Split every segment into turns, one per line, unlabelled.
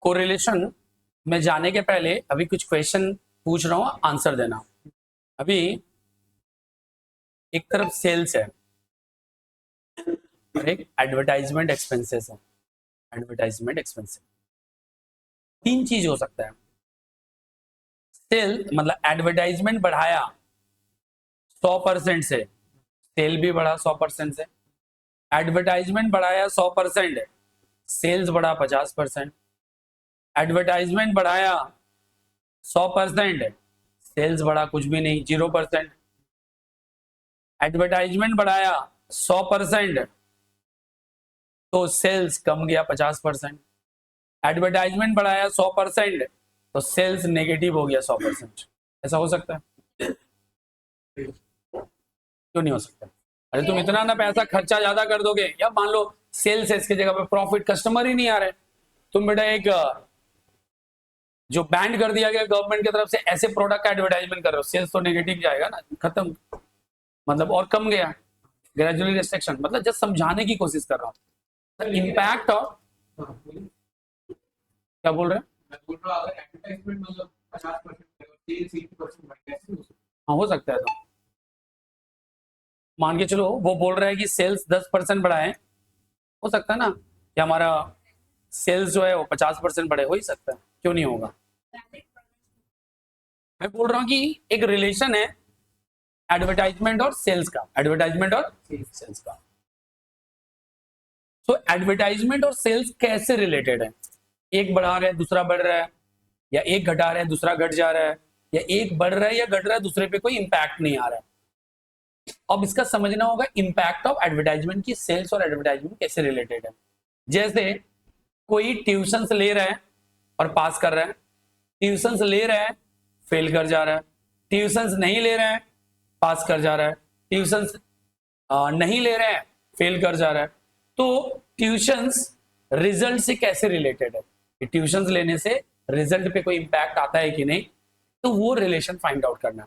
Correlation में जाने के पहले अभी कुछ क्वेश्चन पूछ रहा हूँ, आंसर देना। अभी एक तरफ सेल्स है और एक एडवर्टाइजमेंट एक्सपेंसेस है। एडवर्टाइजमेंट एक्सपेंसेस, तीन चीज हो सकता है। सेल मतलब एडवर्टाइजमेंट बढ़ाया 100% से, सेल भी बढ़ा 100% से। एडवर्टाइजमेंट बढ़ाया 100%, सेल्स बढ़ा 50%। एडवर्टाइजमेंट बढ़ाया 100%, सेल्स बढ़ा कुछ भी नहीं, 0%। एडवर्टाइजमेंट बढ़ाया 100%, तो सेल्स कम गया 50%। एडवर्टाइजमेंट बढ़ाया 100%, तो सेल्स नेगेटिव हो गया 100%। ऐसा हो सकता है? क्यों नहीं हो सकता? अरे तुम इतना ना पैसा खर्चा ज्यादा कर दोगे, या मान लो सेल्स है, इसकी जगह पे प्रॉफिट, कस्टमर ही नहीं आ रहे, तुम बेटा एक जो बैन कर दिया गया गवर्नमेंट की तरफ से ऐसे प्रोडक्ट का एडवर्टाइजमेंट कर रहे हो, सेल्स तो नेगेटिव जाएगा ना, खत्म, मतलब और कम गया। ग्रेजुअली रिस्ट्रिक्शन, मतलब जस्ट समझाने की कोशिश कर रहा हूँ इम्पैक्ट ऑफ। क्या बोल रहे हैं? हाँ हो सकता है। तो मान के चलो वो बोल रहा है कि सेल्स 10% बढ़ाए, हो सकता है ना कि हमारा सेल्स जो है वो 50% बढ़े, हो ही सकता है, क्यों नहीं होगा। मैं बोल रहा हूँ कि एक रिलेशन है एडवर्टाइजमेंट और सेल्स का, एडवर्टाइजमेंट और सेल्स का। तो एडवर्टाइजमेंट और सेल्स कैसे रिलेटेड है? एक बढ़ा रहा है दूसरा बढ़ रहा है, या एक घटा रहा है दूसरा घट जा रहा है, या एक बढ़ रहा है या घट रहा है, दूसरे पे कोई इंपैक्ट नहीं आ रहा है। अब इसका समझना होगा इंपैक्ट ऑफ एडवर्टाइजमेंट की सेल्स और एडवर्टाइजमेंट कैसे रिलेटेड है। जैसे कोई ट्यूशन ले रहा है और पास कर रहा है, ट्यूशन ले रहा है फेल कर जा रहा है, ट्यूशन नहीं ले रहा है पास कर जा रहा है, ट्यूशन नहीं ले रहा है फेल कर जा रहा है। तो ट्यूशंस रिजल्ट से कैसे रिलेटेड है, ट्यूशंस लेने से रिजल्ट पे कोई इंपैक्ट आता है कि नहीं, तो वो रिलेशन फाइंड आउट करना।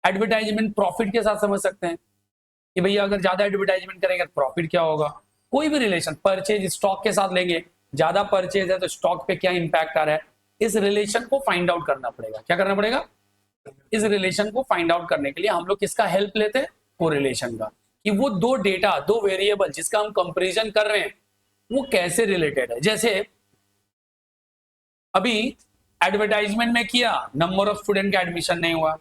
एडवर्टाइजमेंट प्रॉफिट के साथ समझ सकते हैं कि भैया अगर ज्यादा एडवर्टाइजमेंट करेंगे तो प्रॉफिट क्या होगा। कोई भी रिलेशन, परचेज स्टॉक के साथ लेंगे, ज्यादा परचेज है तो स्टॉक पे क्या इंपैक्ट आ रहा है, इस रिलेशन को फाइंड आउट करना पड़ेगा। क्या करना पड़ेगा? इस रिलेशन को फाइंड आउट करने के लिए हम लोग किसका हेल्प लेते हैं? कोरिलेशन का, कि वो दो डेटा, दो वेरिएबल जिसका हम कंपैरिजन कर रहे हैं वो कैसे रिलेटेड है। जैसे अभी एडवर्टाइजमेंट में किया, नंबर ऑफ स्टूडेंट का एडमिशन नहीं हुआ,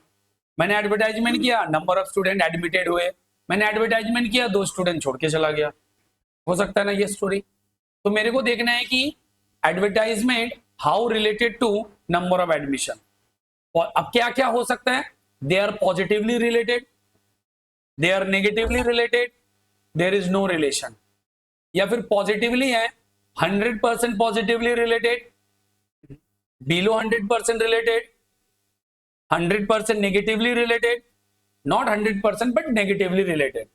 मैंने एडवर्टाइजमेंट किया, नंबर ऑफ स्टूडेंट एडमिटेड हुए, मैंने एडवर्टाइजमेंट किया, 2 स्टूडेंट छोड़ के चला गया। हो सकता है ना ये स्टोरी। तो मेरे को देखना है कि advertisement how related to number of admission. और अब क्या क्या हो सकता है? They are positively related, they are negatively related, there is no relation, या फिर पॉजिटिवली है 100% positively related, below 100% related, 100% negatively related, not 100% but negatively related.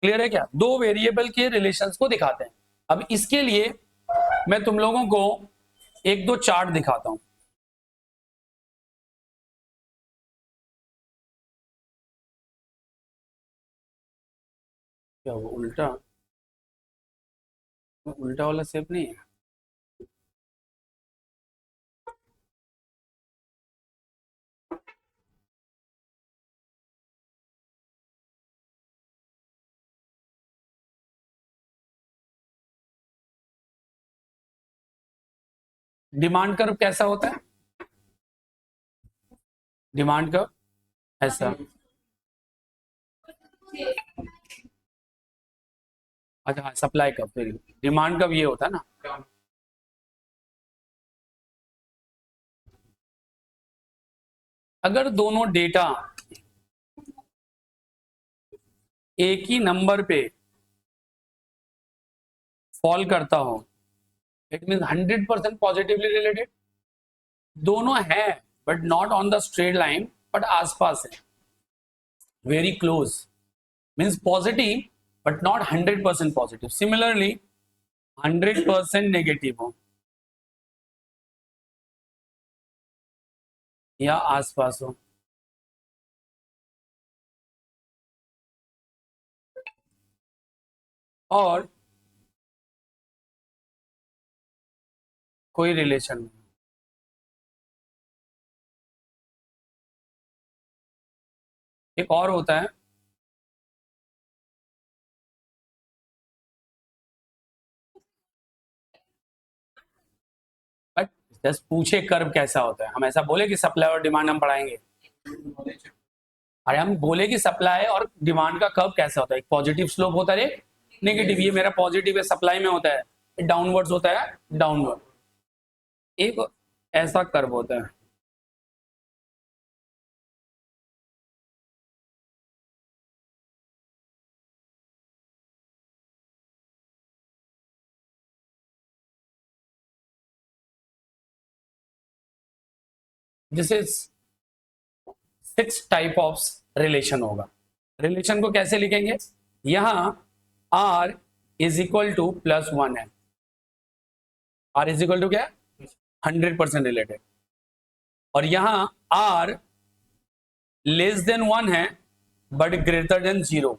Clear है क्या? दो वेरिएबल के रिलेशंस को दिखाते हैं। अब इसके लिए मैं तुम लोगों को एक दो चार्ट दिखाता हूं। क्या वो उल्टा, उल्टा वाला शेप नहीं है? डिमांड कर्व कैसा होता है? डिमांड कर्व ऐसा। अच्छा हाँ, सप्लाई कर्व, फिर डिमांड कर्व ये होता है ना। अगर दोनों डेटा एक ही नंबर पे फॉल करता हो, इट मीन 100% पॉजिटिवली रिलेटेड। दोनों है but not on the straight line, but आसपास है, very close, means positive but not 100% positive. Similarly 100% negative हो या आसपास हो, और कोई रिलेशन नहीं। एक और होता है, बट जस्ट पूछे कर्व कैसा होता है, हम ऐसा बोले कि सप्लाई और डिमांड हम पढ़ाएंगे। अरे हम बोले कि सप्लाई और डिमांड का कर्व कैसा होता है, एक पॉजिटिव स्लोप होता है, एक नेगेटिव। ये मेरा पॉजिटिव है, सप्लाई में होता है, डाउनवर्ड्स होता है, डाउनवर्ड। एक ऐसा कर्व होता है। This is 6 type of relation होगा। रिलेशन को कैसे लिखेंगे, यहां R इज इक्वल टू +1 है। R इज इक्वल टू क्या है, 100% रिलेटेड। और यहां R लेस देन 1 है but greater than 0।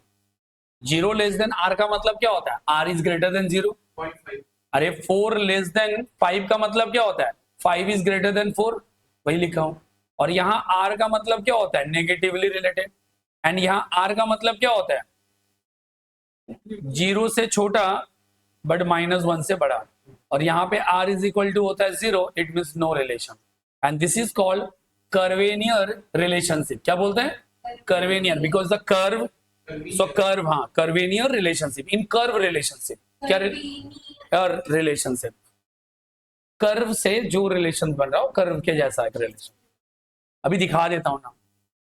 0 less than R का मतलब क्या होता है, R इज ग्रेटर देन 0। 0.5। अरे 4 लेस देन 5 का मतलब क्या होता है, 5 इज ग्रेटर देन 4, वही लिखा हूं। और यहाँ R का मतलब क्या होता है, नेगेटिवली रिलेटेड। एंड यहाँ R का मतलब क्या होता है, 0 से छोटा बट -1 से बड़ा। और यहाँ पे R इज इक्वल टू होता है 0, it means no relation. And this is called curvilinear relationship. क्या बोलते हैं, curvilinear, because the curve, so curve, हाँ, curvilinear relationship. In curve relationship, क्या रिलेशनशिप, कर्व से जो रिलेशन बन रहा हो, कर्व के जैसा एक रिलेशन। अभी दिखा देता हूं ना।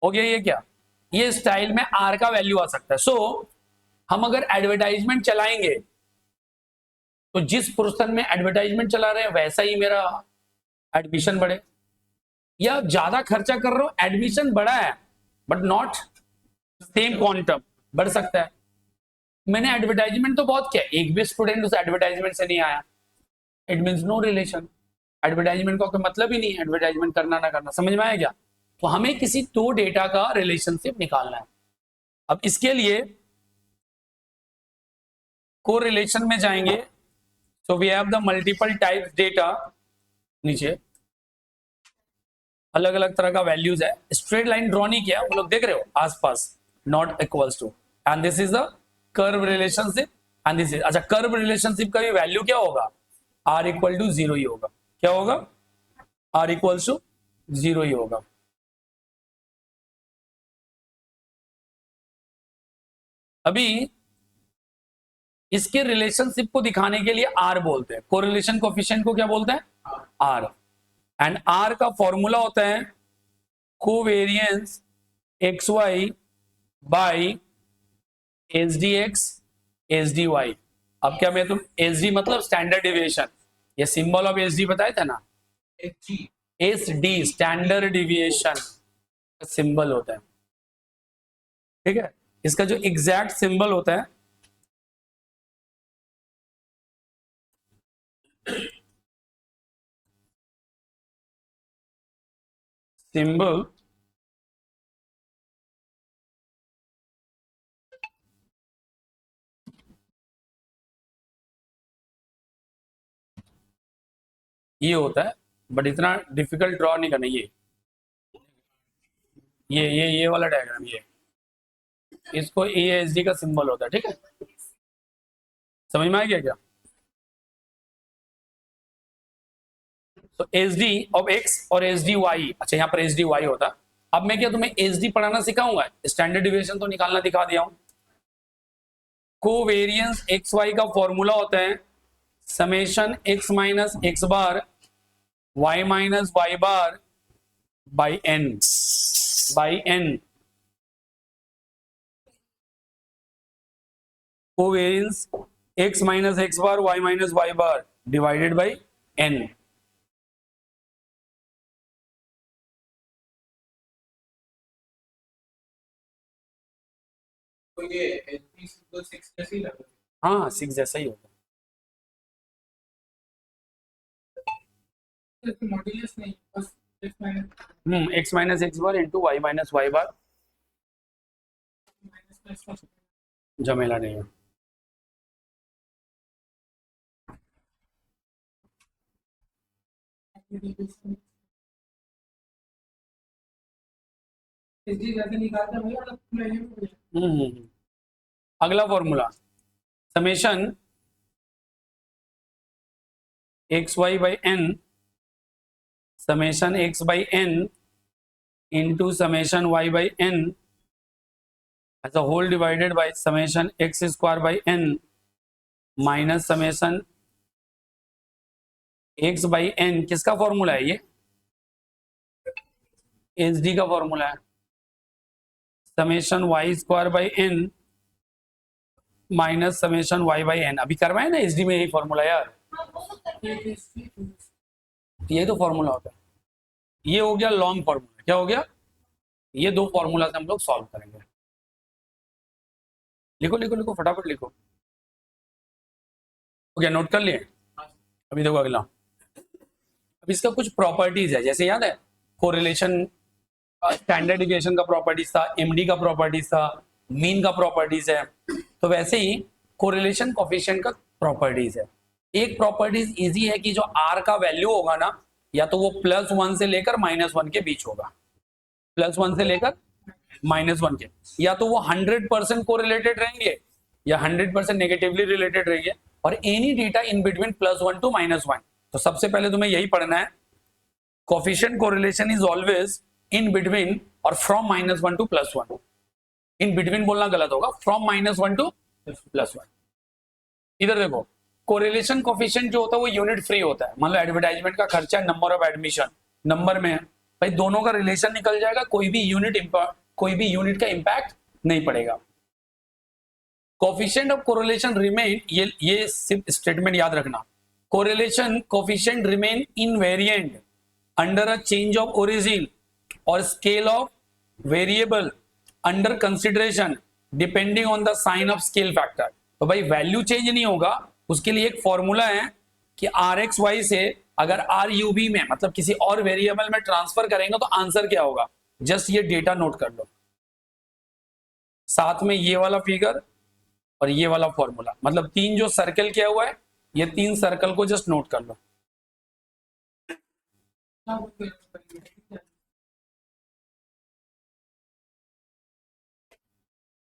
हो गया ये, क्या ये स्टाइल में R का वैल्यू आ सकता है। सो हम अगर एडवर्टाइजमेंट चलाएंगे तो जिस पर्सन में एडवर्टाइजमेंट चला रहे हैं वैसा ही मेरा एडमिशन बढ़े, या ज्यादा खर्चा कर रहा हूं एडमिशन बढ़ा है बट नॉट सेम क्वांटम, बढ़ सकता है। मैंने एडवर्टाइजमेंट तो बहुत किया, एक भी स्टूडेंट उस एडवर्टाइजमेंट से नहीं आया, it means no relation. Advertisement का कोई मतलब ही नहीं है, एडवर्टाइजमेंट करना ना करना। समझ में आया क्या। तो हमें किसी दो डेटा का रिलेशनशिप निकालना है। अब इसके लिए कोरिलेशन में जाएंगे। So we have the multiple types data, नीचे अलग अलग तरह का वैल्यूज है। स्ट्रेट लाइन ड्रॉ नहीं किया, वो लोग देख रहे हो आसपास, not equals to. And this is the curve relationship. And this is, अच्छा, कर्व रिलेशनशिप का भी वैल्यू क्या होगा, R इक्वल टू 0 ही होगा। क्या होगा, R इक्वल्स टू 0 ही होगा। अभी इसके रिलेशनशिप को दिखाने के लिए R बोलते हैं, कोरिलेशन कोएफिशिएंट को क्या बोलते हैं, R। एंड R का फॉर्मूला होता है covariance XY by SDX SDY। अब क्या मैं तुम SD मतलब स्टैंडर्ड डिविएशन, ये सिंबल ऑफ SD बताया था ना, SD स्टैंडर्ड डिविएशन सिंबल होता है। ठीक है, इसका जो एग्जैक्ट सिंबल होता है, सिंबल ये होता है, बट इतना डिफिकल्ट ड्रॉ नहीं करना। ये वाला डायग्राम, ये इसको ASD का सिंबल होता है। ठीक है, समझ में आ गया क्या। तो SD ऑफ X और SD Y, अच्छा यहाँ पर SD Y होता। अब मैं क्या तुम्हें SD पढ़ाना सिखाऊंगा, स्टैंडर्ड डिविएशन तो निकालना दिखा दिया हूं। कोवेरियंस XY का फॉर्मूला होता है summation X minus X bar Y minus Y bar by N। Covariance X minus X bar Y minus Y bar divided by N। तो ये HP सिंबल 6 जैसे ही लगा, हाँ 6 जैसा ही होगा। मॉड्यूलस नहीं, बस x minus X bar into Y minus Y bar, झमेला नहीं है। अगला formula summation X Y by N, summation X by N into summation Y by N as a whole divided by summation X square by N minus summation X by N. किसका formula है ये? H D का formula है। Summation Y square by N minus summation Y by N. अभी करवाए ना H D में यही फॉर्मूला यार, ये तो फॉर्मूला होता है। ये हो गया लॉन्ग फॉर्मूला। क्या हो गया? ये दो फॉर्मूला से हम लोग सॉल्व करेंगे। लिखो लिखो लिखो, फटाफट लिखो। ओके, नोट कर लिए? अभी देखो अगला। अब इसका कुछ प्रॉपर्टीज है, जैसे याद है कोरिलेशन, स्टैंडर्ड डिविएशन का प्रॉपर्टीज था, एमडी का प्रॉपर्टीज था, मीन का प्रॉपर्टीज है, तो वैसे ही कोरिलेशन कोफिशिएंट का प्रॉपर्टीज है। एक प्रॉपर्टीज इजी है कि जो आर का वैल्यू होगा ना, या तो वो +1 से लेकर -1 के बीच होगा, +1 से लेकर -1 के, या तो वो 100% कोरिलेटेड रहेंगे या 100% नेगेटिवली रिलेटेड रहेंगे, और any data in between +1 to -1। तो सबसे पहले तुम्हें यही पढ़ना है, coefficient correlation is always in between और फ्रॉम -1 टू +1। इन बिटवीन बोलना गलत होगा, फ्रॉम -1 टू +1। इधर देखो, कोरिलेशन कोफिशिएंट जो होता है वो यूनिट फ्री होता है। मान लो एडवर्टाइजमेंट का खर्चा, नंबर ऑफ एडमिशन, नंबर में भाई दोनों का रिलेशन निकल जाएगा, कोई भी यूनिट का इंपैक्ट नहीं पड़ेगा। कोफिशिएंट ऑफ कोरिलेशन रिमेन, ये सिर्फ स्टेटमेंट याद रखना, correlation coefficient remain invariant under a change of origin और scale of variable under consideration depending on the sign of scale factor. तो भाई वैल्यू चेंज नहीं होगा, उसके लिए एक फॉर्मूला है कि आर एक्स वाई से अगर आर यू बी में, मतलब किसी और वेरिएबल में ट्रांसफर करेंगे तो आंसर क्या होगा। जस्ट ये डेटा नोट कर लो, साथ में ये वाला फिगर और ये वाला फॉर्मूला, मतलब तीन जो सर्कल किया हुआ है, ये तीन सर्कल को जस्ट नोट कर लो।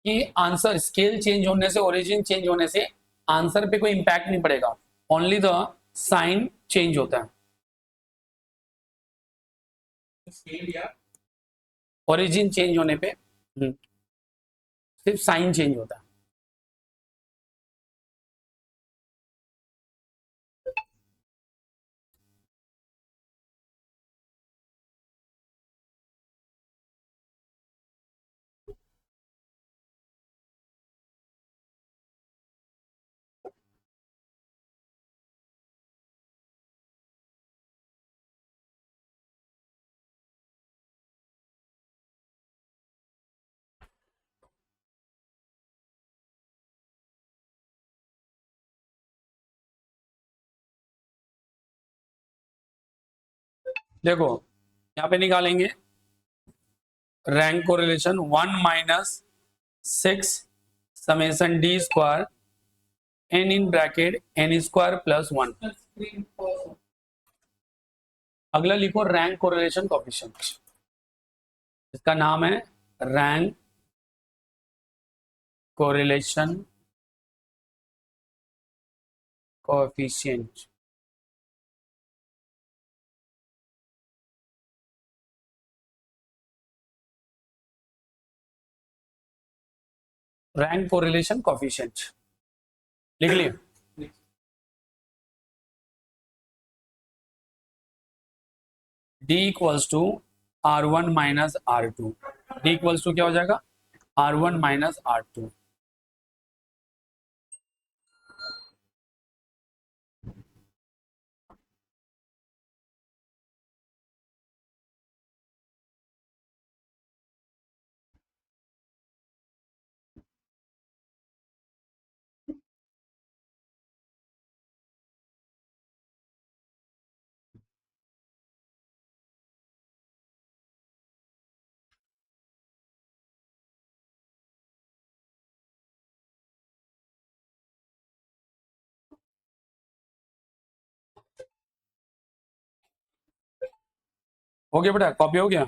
कि आंसर स्केल चेंज होने से, ओरिजिन चेंज होने से आंसर पे कोई इंपैक्ट नहीं पड़ेगा, ओनली द साइन चेंज होता है। ओरिजिन चेंज होने पे सिर्फ साइन चेंज होता है। देखो यहाँ पे निकालेंगे rank correlation 1 - 6 summation D square N in bracket N square +1। अगला लिखो रैंक कोरिलेशन कोफिशिएंट, इसका नाम है rank correlation coefficient. Rank correlation coefficient लिख लिए? D equals to R1 - R2। D equals to क्या हो जाएगा? R1 - R2। हो गया बेटा, कॉपी हो गया?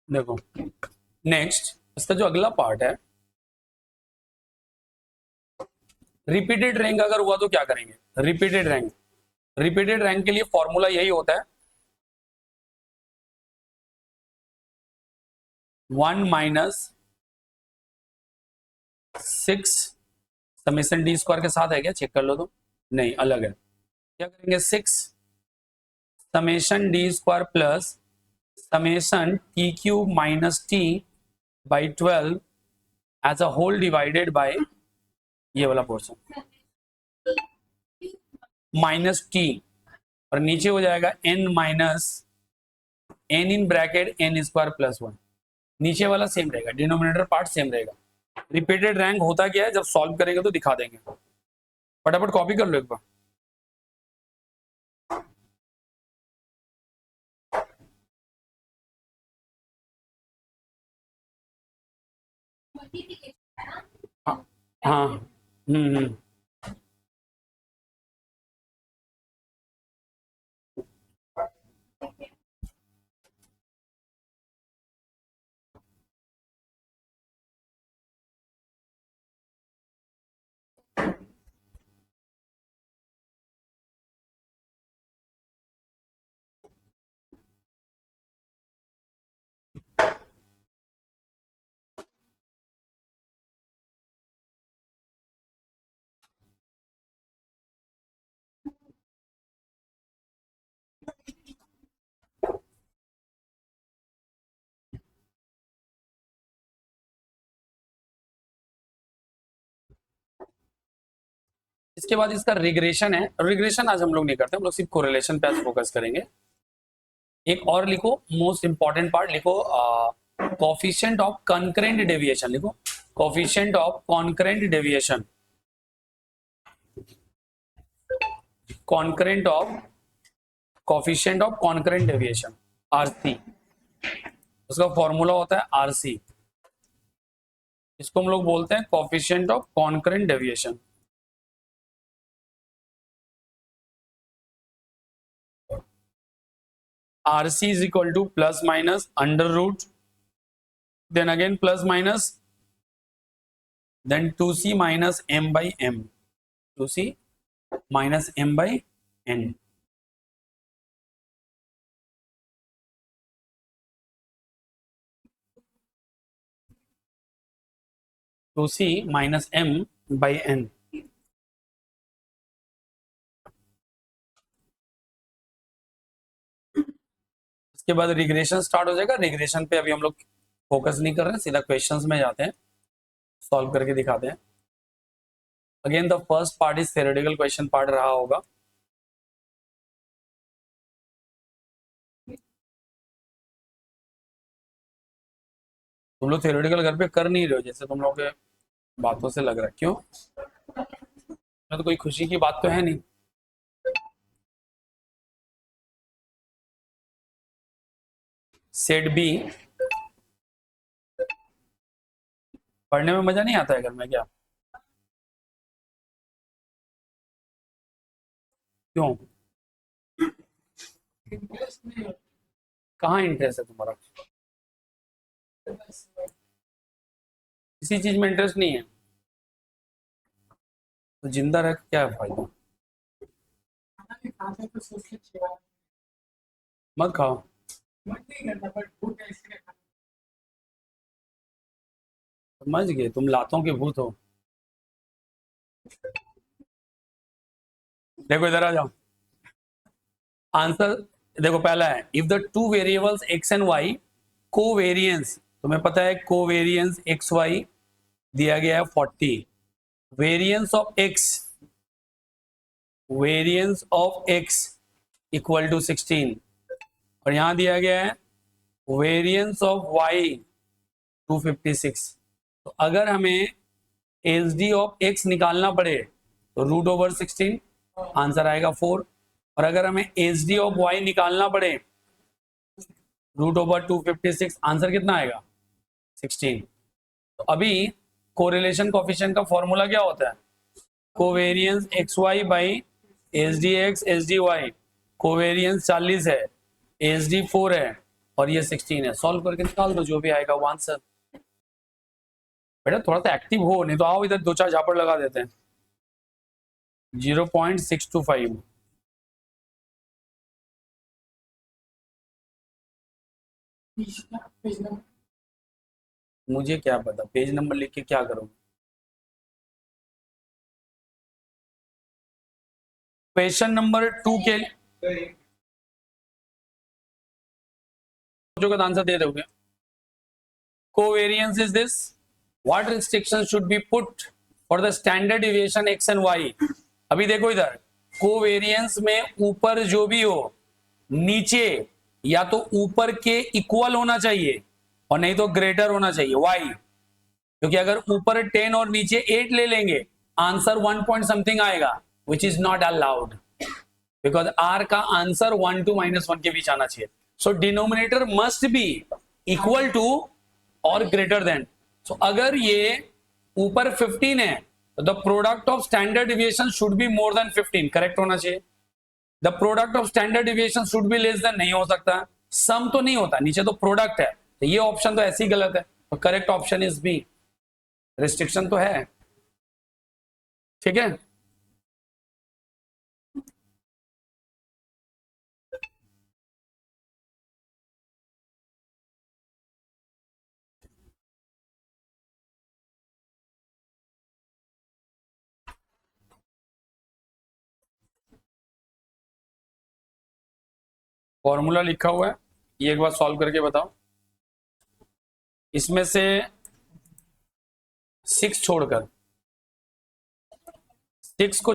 देखो नेक्स्ट इसका जो अगला पार्ट है, रिपीटेड रैंक अगर हुआ तो क्या करेंगे? रिपीटेड रैंक के लिए फॉर्मूला यही होता है, 1 माइनस 6 समेशन डी स्क्वायर के साथ है क्या? चेक कर लो तो, नहीं अलग है। क्या करेंगे? 6 summation D square plus summation T cube minus T by 12 as a whole divided by ये वाला पोर्शन माइनस टी, और नीचे हो जाएगा n minus n in bracket n square plus 1। नीचे वाला सेम रहेगा, डिनोमिनेटर पार्ट सेम रहेगा। रिपीटेड रैंक होता क्या है, जब सॉल्व करेंगे तो दिखा देंगे। फटाफट कॉपी कर लो एक बार। हाँ हाँ, हम्म। इसके बाद इसका रिग्रेशन है। रिग्रेशन आज हम लोग नहीं करते, हम लोग सिर्फ कोरिलेशन पे आज फोकस करेंगे। एक और लिखो, मोस्ट इंपॉर्टेंट पार्ट लिखो, कोफिशिएंट ऑफ कॉन्करेंट डेविएशन लिखो, coefficient of concurrent deviation, concurrent of coefficient of concurrent deviation RC, उसका फॉर्मूला होता है आरसी। इसको हम लोग बोलते हैं coefficient of concurrent deviation. RC is equal to plus minus under root, then again plus minus, then 2C minus m by m, 2C minus m by n, 2C minus m by n। इसके बाद regression start हो जाएगा। Regression पे अभी हम लोग focus नहीं कर रहे हैं, सीधा क्वेश्चंस में जाते हैं, सॉल्व करके दिखाते हैं। Again the first part is theoretical question part रहा होगा। तुम लोग थ्योरेटिकल घर पे कर नहीं रहे हो जैसे तुम लोग के बातों से लग रहा है, क्यों? तो कोई खुशी की बात तो है नहीं। सेट बी पढ़ने में मजा नहीं आता है घर में क्या? क्यों? कहाँ इंटरेस्ट है तुम्हारा? किसी चीज में इंटरेस्ट नहीं है तो जिंदा रह के क्या फायदा? मत खाओ। समझ गए, तुम लातों के भूत हो। देखो इधर आ जाओ। आंसर देखो पहला है, if the two variables X and Y covariance, तुम्हें पता है कोवेरियंस एक्स वाई दिया गया है 40, variance of X equal to 16, और यहां दिया गया है वेरियंस ऑफ वाई 256। तो अगर हमें एच डी ऑफ एक्स निकालना पड़े तो रूट ओवर 16, आंसर आएगा 4, और अगर हमें एच डी ऑफ वाई निकालना पड़े √256, आंसर कितना आएगा 16। तो अभी कोरिलेशन कोफिशिएंट का फॉर्मूला क्या होता है, covariance X Y by H D X H D Y. Covariance 40 है, एच डी 4 है और ये 16 है। सॉल्व करके निकाल दो जो भी आएगा वो आंसर। बेटा थोड़ा सा एक्टिव हो, नहीं तो आओ इधर दो चार झापड़ लगा देते हैं। 0.625। मुझे क्या पता पेज नंबर लिख के क्या करोगे। क्वेश्चन नंबर 2 के आंसर दे दोगे। Covariance is this, what restriction should be put for the standard deviation X and Y. अभी देखो इधर कोवेरियंस में ऊपर जो भी हो नीचे या तो ऊपर के इक्वल होना चाहिए और नहीं तो ग्रेटर होना चाहिए वाई, क्योंकि अगर ऊपर 10 और नीचे 8 ले लेंगे आंसर 1 पॉइंट समथिंग आएगा, which is not allowed because R का आंसर 1 to -1 के बीच आना चाहिए। So denominator must be equal to और ग्रेटर देन। सो अगर ये ऊपर 15 है तो the product of standard deviation should be more than 15, correct होना चाहिए। The product of standard deviation should be less than, नहीं हो सकता। सम तो नहीं होता, नीचे तो प्रोडक्ट है, तो ये ऑप्शन तो ऐसे ही गलत है। तो correct option is B, restriction तो है। ठीक है, फॉर्मूला लिखा हुआ है, ये एक बार सॉल्व करके बताओ। इसमें से 6 छोड़कर 6 को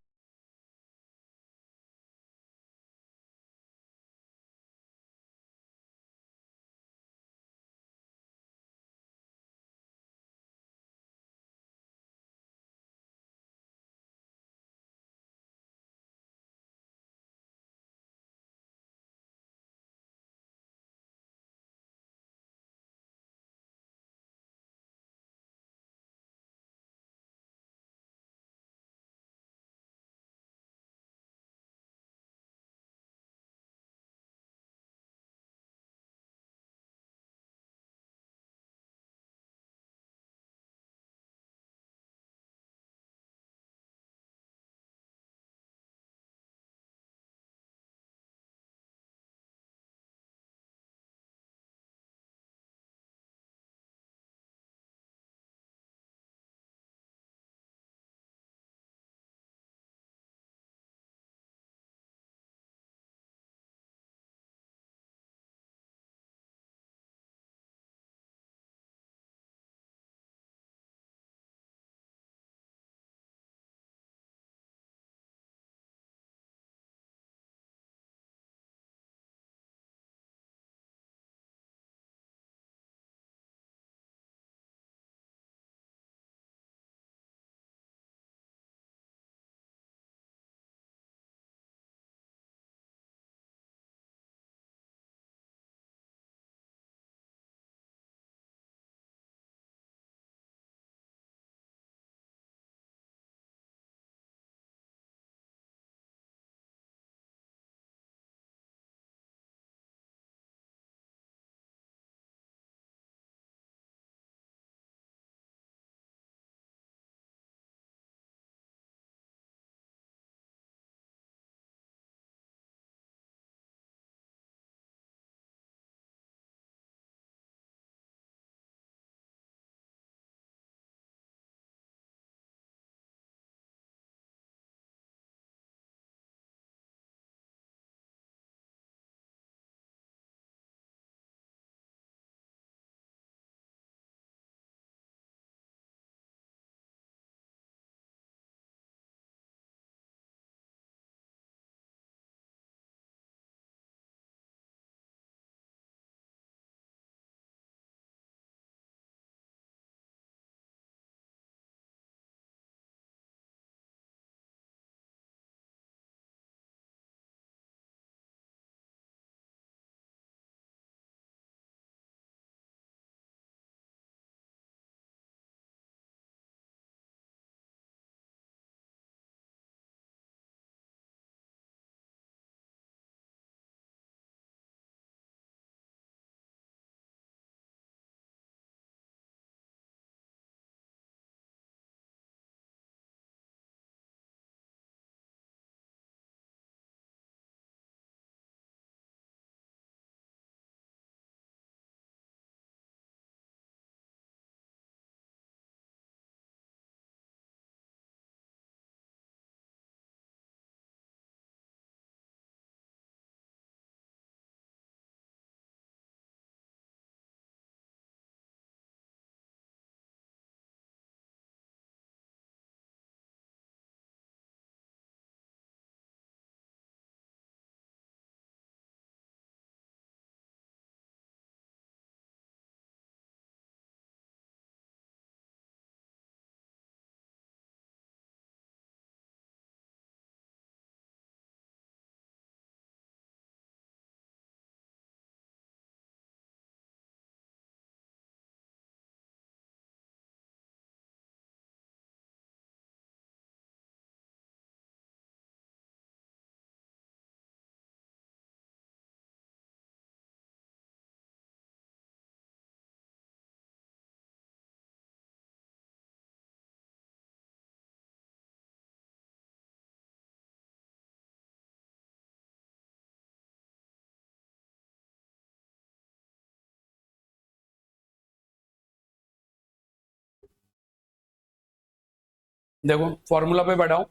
देखो फॉर्मूला पे बैठाओ,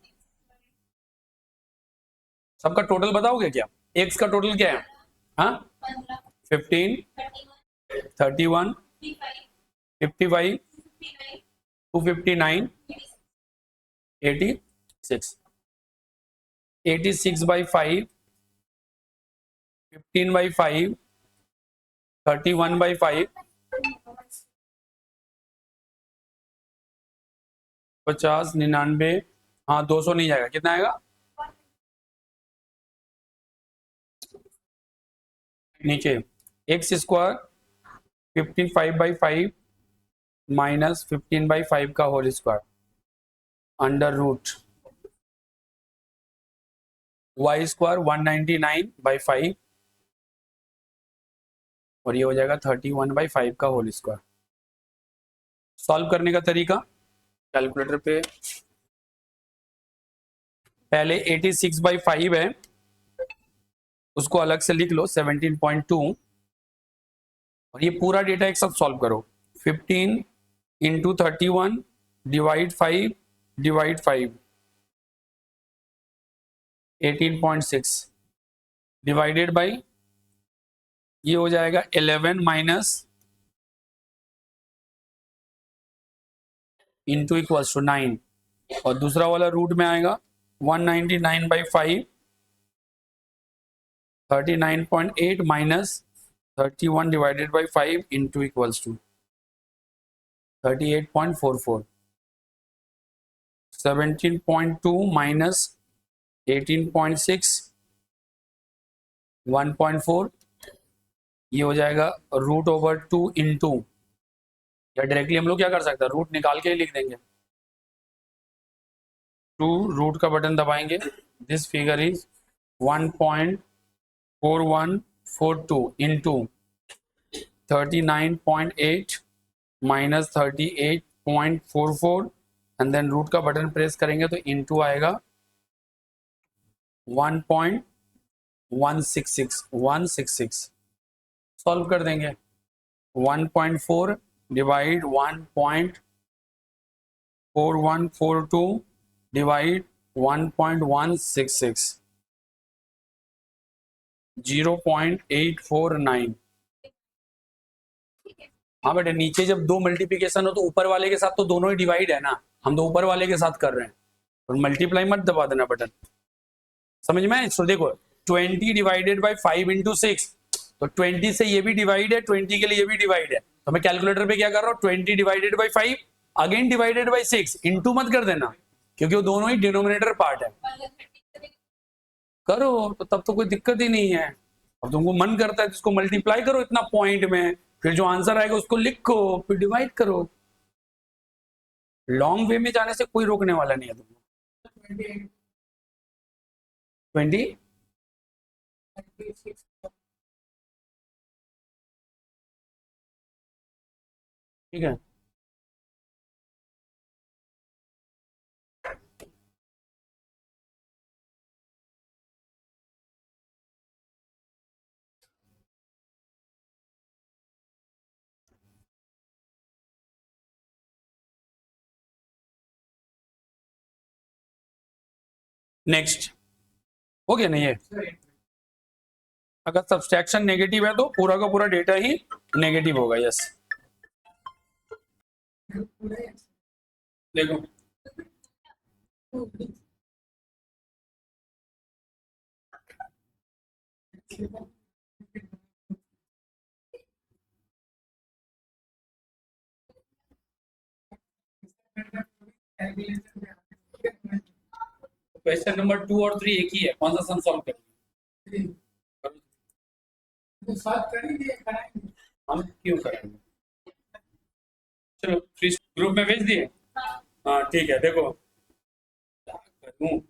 सबका टोटल बताओगे क्या? एक्स का टोटल क्या है? हाँ, 15, 31, 55, 259, 86। 86 बाई 5, 15 बाई 5, 31 बाई 5, 50, 99। हाँ 200 नहीं जाएगा, कितना आएगा नीचे? एक्स स्क्वायर 55/5 माइनस 15/5 का whole square under root Y square 199/5 और ये हो जाएगा 31/5 का होल स्क्वायर। सॉल्व करने का तरीका, कैलकुलेटर पे पहले 86/5 है, उसको अलग से लिख लो 17.2 और ये पूरा डेटा एक साथ सॉल्व करो। 15 into 31 divide 5 divide 5 18.6 divided by ये हो जाएगा 11 माइनस इंटू इक्वल्स टू 9 और दूसरा वाला रूट में आएगा 199/5 39.8 minus 31 divided by 5 into equals to 38.44 17.2 minus 18.6 1.4 ये हो जाएगा √/2 इंटू, या डायरेक्टली हम लोग क्या कर सकते हैं, रूट निकाल के ही लिख देंगे। 2 रूट का बटन दबाएंगे, this figure is 1.4142 into 39.8 minus 38.44 and then root का बटन प्रेस करेंगे तो इंटू आएगा 1.166 सॉल्व कर देंगे। 1.4 डिवाइड 1.4142 डिवाइड 1.166 0.849। हाँ बेटे, नीचे जब दो मल्टीप्लिकेशन हो तो ऊपर वाले के साथ तो दोनों ही डिवाइड है ना, हम तो ऊपर वाले के साथ कर रहे हैं, और मल्टीप्लाई मत दबा देना बटन, समझ में? तो देखो 20 डिवाइडेड बाई 5 इंटू 6, तो 20 से ये भी डिवाइड है, 20 के लिए ये भी डिवाइड है, तो मैं कैलकुलेटर पे क्या कर रहा हूँ 20 divided by 5 again divided by 6 into मत कर देना क्योंकि वो दोनों ही डिनोमिनेटर पार्ट है। करो तो तब तो कोई दिक्कत ही नहीं है। अब तुमको मन करता है तो इसको मल्टीप्लाई करो इतना पॉइंट में, फिर जो आंसर आएगा उसको लिखो, फिर डिवाइड करो। लॉन्ग वे में जाने से कोई रोकने वाला नहीं है तुमको। 20 ठीक है। नेक्स्ट हो गया नहीं है? अगर सब्सट्रैक्शन नेगेटिव है तो पूरा का पूरा डेटा ही नेगेटिव होगा। यस देखो क्वेश्चन नंबर 2 और 3 एक ही है, कौन सा सम सॉल्व करेंगे? हम क्यों करेंगे? चलो फ्री ग्रुप में भेज दिए। हाँ ठीक है, देखो क्या करूं?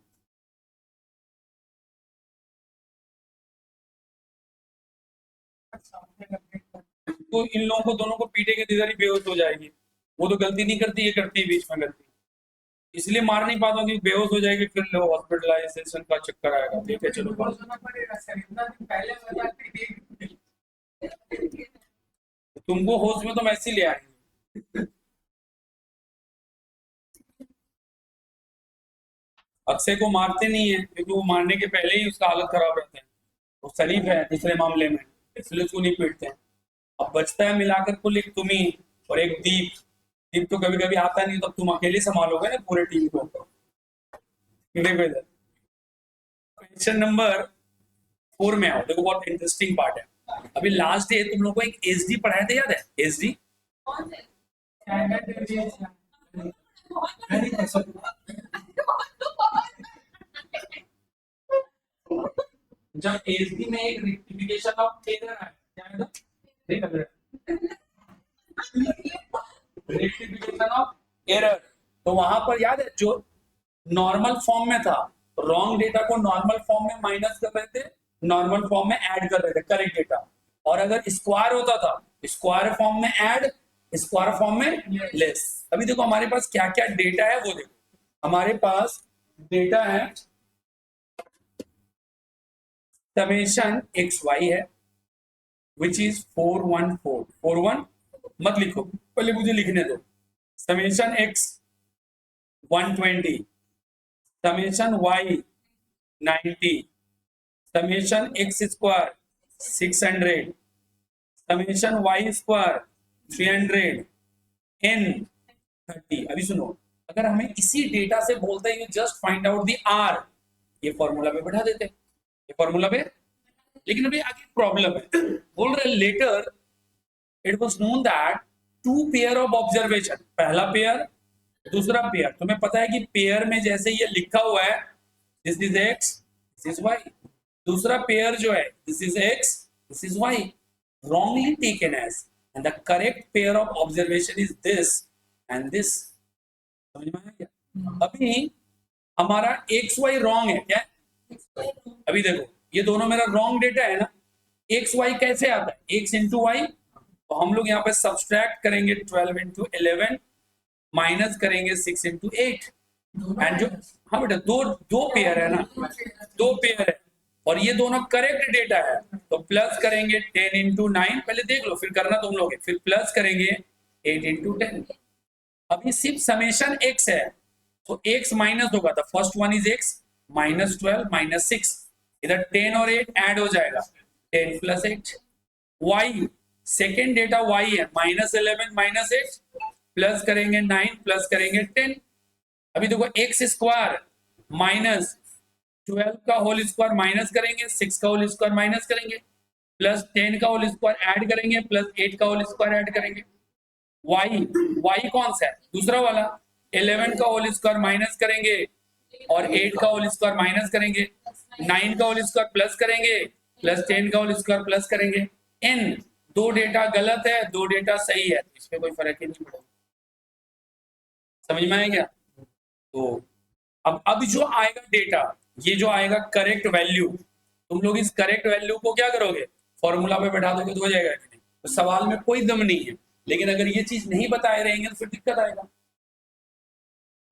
तो इन लोगों को दोनों को पीटेंगे तो इधर ही बेहोश हो जाएगी। वो तो गलती नहीं करती, ये करती है बीच में गलती, इसलिए मार नहीं पाता कि बेहोश हो जाएगी, फिर लो हॉस्पिटलाइजेशन का चक्कर आएगा। ठीक है चलो तुमको होश में तो मैं ऐसे ले आएंगे। अक्षय को मारते नहीं है क्योंकि वो मारने के पहले ही उसका हालत खराब रहता है, वो शरीफ है दूसरे मामले में, इसलिए उसको नहीं पीटते हैं। अब बचता है मिलाकर कुल एक तुम ही और एक दीप। दीप तो कभी कभी आता नहीं, तो तुम अकेले संभालोगे ना पूरे टीम को। देखो इधर क्वेश्चन नंबर 4 में आओ, देखो बहुत इंटरेस्टिंग पार्ट है। अभी लास्ट डे तुम लोग को एक एसडी पढ़ाए थे, याद है एसडी? जब एसडी में एक रेक्टिफिकेशन ऑफ एरर है, क्या है ना? रेक्टिफिकेशन ऑफ एरर, तो वहां पर याद है जो नॉर्मल फॉर्म में था, रॉन्ग डेटा को नॉर्मल फॉर्म में माइनस कर रहे थे, नॉर्मल फॉर्म में ऐड कर रहे थे करेक्ट डेटा, और अगर स्क्वायर होता था स्क्वायर फॉर्म में ऐड, स्क्वायर फॉर्म में लेस। अभी देखो हमारे पास क्या क्या डेटा है वो देखो। हमारे पास डेटा है समेशन एक्स वाई है विच इज 414। 41 मत लिखो, पहले मुझे लिखने दो। Summation X 120, summation Y 90, summation X square 600, summation Y square 300, N 30। अभी सुनो, अगर हमें इसी डेटा से बोलते हैं just find out the R, ये फॉर्मूला पे बैठा देते हैं, ये फॉर्मूला पे। लेकिन अभी आगे प्रॉब्लम है, बोल रहे later it was known that two pair of observation, पहला पेयर दूसरा पेयर। तुम्हें पता है कि पेयर में जैसे ये लिखा हुआ है this is X this is Y, दूसरा पेयर जो है this is X this is Y, wrongly taken as, and the correct pair of observation is this and this। समझ में आया क्या? अभी हमारा एक्स वाई रॉन्ग है क्या? अभी देखो ये दोनों मेरा रॉन्ग डेटा है ना, एक्स वाई कैसे आता है? एक्स इंटू वाई, तो हम लोग यहाँ पे सब्सट्रैक्ट करेंगे 12 इंटू 11 माइनस करेंगे 6 इंटू 8, एंड जो हाँ बेटा दो दो पेयर है ना, दो पेयर है और ये दोनों करेक्ट डेटा है, तो प्लस करेंगे 10 इंटू 9, पहले देख लो फिर करना तुम लोग, फिर प्लस करेंगे 8 इंटू 10। अभी सिर्फ समेशन एक्स है तो एक्स माइनस होगा, तो first one is X minus 12 minus 6, इधर 10 और 8 ऐड हो जाएगा 10 plus 8। Y second data Y है माइनस 11 माइनस 8, प्लस करेंगे 9 प्लस करेंगे 10। अभी देखो एक्स स्क्वायर माइनस 12 का होल स्क्वायर माइनस करेंगे, 6 का होल स्क्वायर माइनस करेंगे, प्लस 10 का होल स्क्वायर ऐड करेंगे, प्लस 8 का होल स्क्वायर ऐड करेंगे। वाई वाई कौन सा है? दूसरा वाला, 11 का होल स्क्वायर माइनस करेंगे और 8 का होल स्क्वायर माइनस करेंगे, 9 का होल स्क्वायर प्लस करेंगे, प्लस 10 का होल स्क्वायर प्लस करेंगे। एन दो डेटा गलत है दो डेटा सही है, इस पे कोई फर्क ही नहीं पड़ेगा। समझ में आया क्या? तो अब जो आएगा डेटा, ये जो आएगा करेक्ट वैल्यू, तुम लोग इस करेक्ट वैल्यू को क्या करोगे? फॉर्मूला पे बैठा दोगे तो हो जाएगा कि नहीं? तो सवाल में कोई दम नहीं है, लेकिन अगर ये चीज नहीं बताए रहेंगे तो फिर दिक्कत आएगा।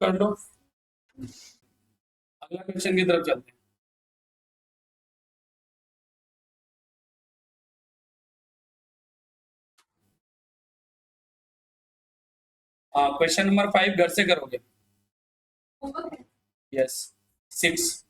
कर लो, अगला क्वेश्चन की तरफ चलते हैं। क्वेश्चन नंबर 5 घर से करोगे? Yes 6।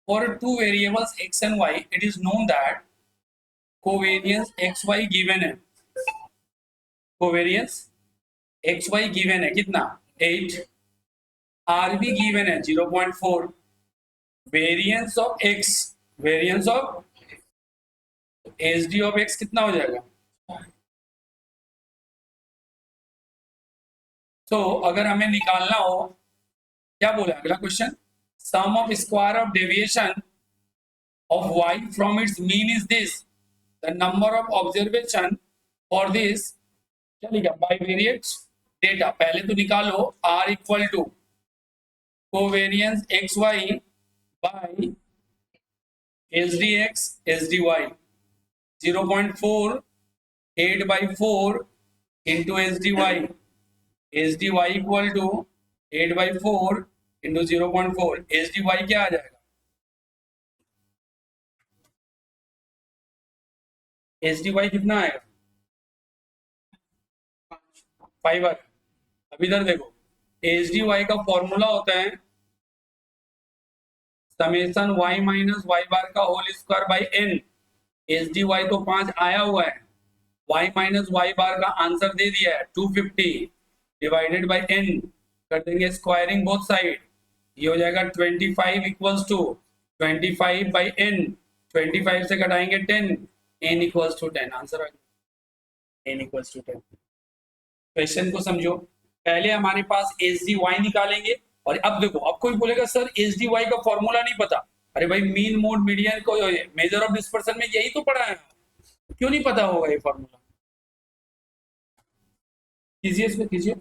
For two variables x and y, it is known that covariance xy given है, covariance xy given है कितना? 8, rb given है 0.4, variance of x, variance of hd of x कितना हो जाएगा? तो अगर हमें निकालना हो, क्या बोला अगला question? Sum of square of deviation of y from its mean is this, the number of observation for this क्या लिखा? Bivariate data। पहले तो निकालो r equal to covariance xy by sdx sdy 0.4 8 by 4 into sdy, sdy equal to 8 by 4 into 0.4, H D Y क्या आ जाएगा? H D Y कितना आएगा? 5 आर। अब इधर देखो, एच डी वाई का फॉर्मूला होता है summation Y minus Y bar का whole square by N. H D Y तो 5 आया हुआ है, वाई माइनस वाई बार का आंसर दे दिया है 250 डिवाइडेड बाई एन, कर देंगे स्क्वायरिंग बोथ साइड, ये हो जाएगा 25 इक्वल्स टू 25 बाई एन, 25 से घटाएंगे 10, एन इक्वल्स टू 10, आंसर आ गया एन इक्वल्स टू 10। क्वेश्चन को समझो, पहले हमारे पास एच डी वाई निकालेंगे, और अब देखो, अब कोई बोलेगा सर एच डी वाई का फॉर्मूला नहीं पता। अरे भाई मीन मोड मीडियन को मेजर ऑफ डिस्पर्सन में यही तो पढ़ा है, क्यों नहीं पता होगा ये फॉर्मूला? कीजिए, इसको कीजिए।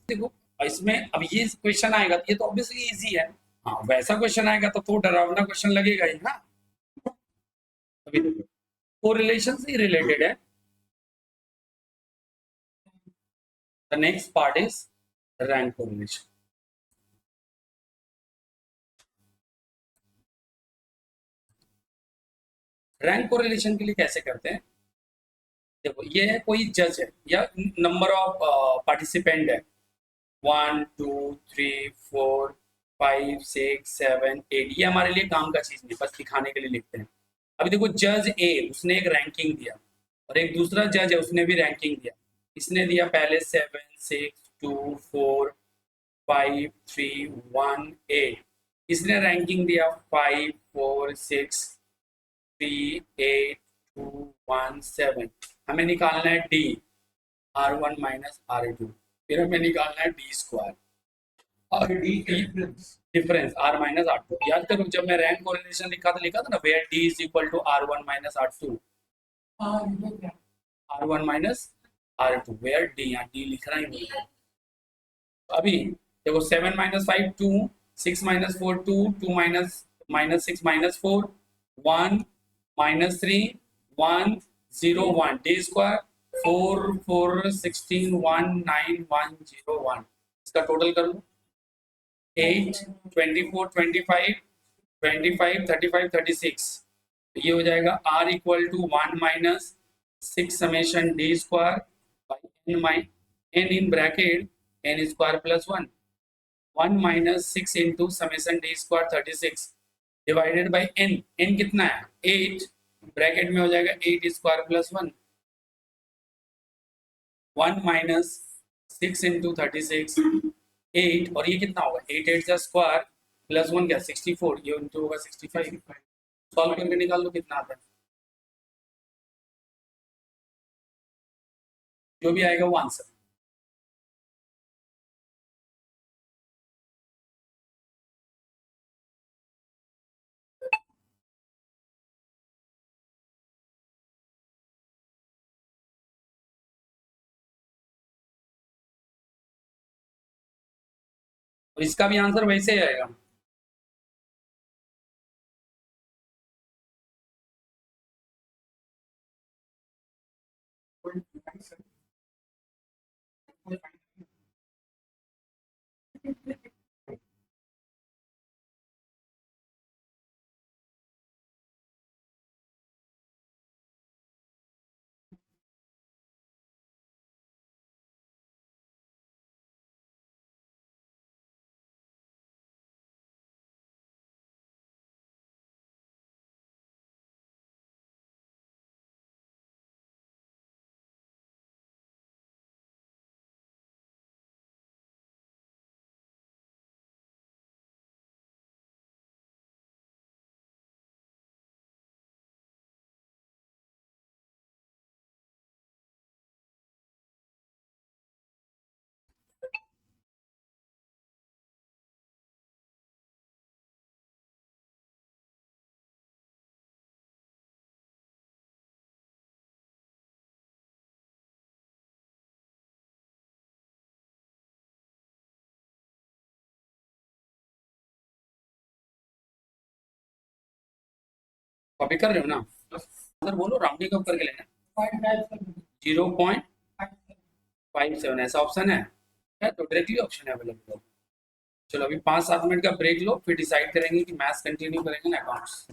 देखो इसमें अब ये क्वेश्चन आएगा, ये तो ऑब्वियसली इजी है। हाँ वैसा क्वेश्चन आएगा तो डरावना क्वेश्चन लगेगा ही ना। अभी देखो, कोरिलेशन से रिलेटेड है। The next part is rank correlation. Rank correlation के लिए कैसे करते हैं? देखो ये है, कोई जज है या नंबर ऑफ पार्टिसिपेंट है, 1 2 3 4 5 6 7 8, ये हमारे लिए काम का चीज नहीं, बस दिखाने के लिए लिखते हैं। अभी देखो जज ए, उसने एक रैंकिंग दिया, और एक दूसरा जज है उसने भी रैंकिंग दिया। इसने दिया पहले 7 6 2 4 5 3 1 8, इसने रैंकिंग दिया 5 4 6 3 8 2 1 7। हमें निकालना है डी, R1 माइनस R2, फिर हमें निकालना है डी स्क्वायर और D difference R minus R2। याद करो जब मैं रैंक कोरिलेशन लिखा था ना, where D is equal to R1 minus R2, R1 minus R2, where D, यहाँ D लिखना ही नहीं है। अभी देखो 7 minus 5 2, 6 minus 4 2, 2 minus minus 6 minus 4 1 minus 3 1 0 1, D square 4 4 16 1 9 1 0 1, इसका टोटल कर लो 8 24 25 25 35 36, ये हो जाएगा R equal to 1 minus 6 summation D square by N in bracket N square plus 1, 1 minus 6 into summation D square 36 divided by N, N कितना है 8, bracket में हो जाएगा 8 स्क्वायर प्लस 1, 1 माइनस 6 इंटू 36 8, और ये कितना होगा 8 8 का स्क्वायर प्लस 1 क्या 64, ये इंटू होगा 65। सॉल्व करके निकाल लो कितना आता है, जो भी आएगा वो आंसर। और इसका भी आंसर वैसे ही आएगा। कॉपी कर रहे हो ना, आंसर बोलो, राउंडिंग अप करके लेना। 0.57 ऐसा ऑप्शन है। है तो डायरेक्टली ऑप्शन अवेलेबल है। चलो अभी 5-7 मिनट का ब्रेक लो, फिर डिसाइड करेंगे कि मैथ्स कंटिन्यू करेंगे ना अकाउंट्स।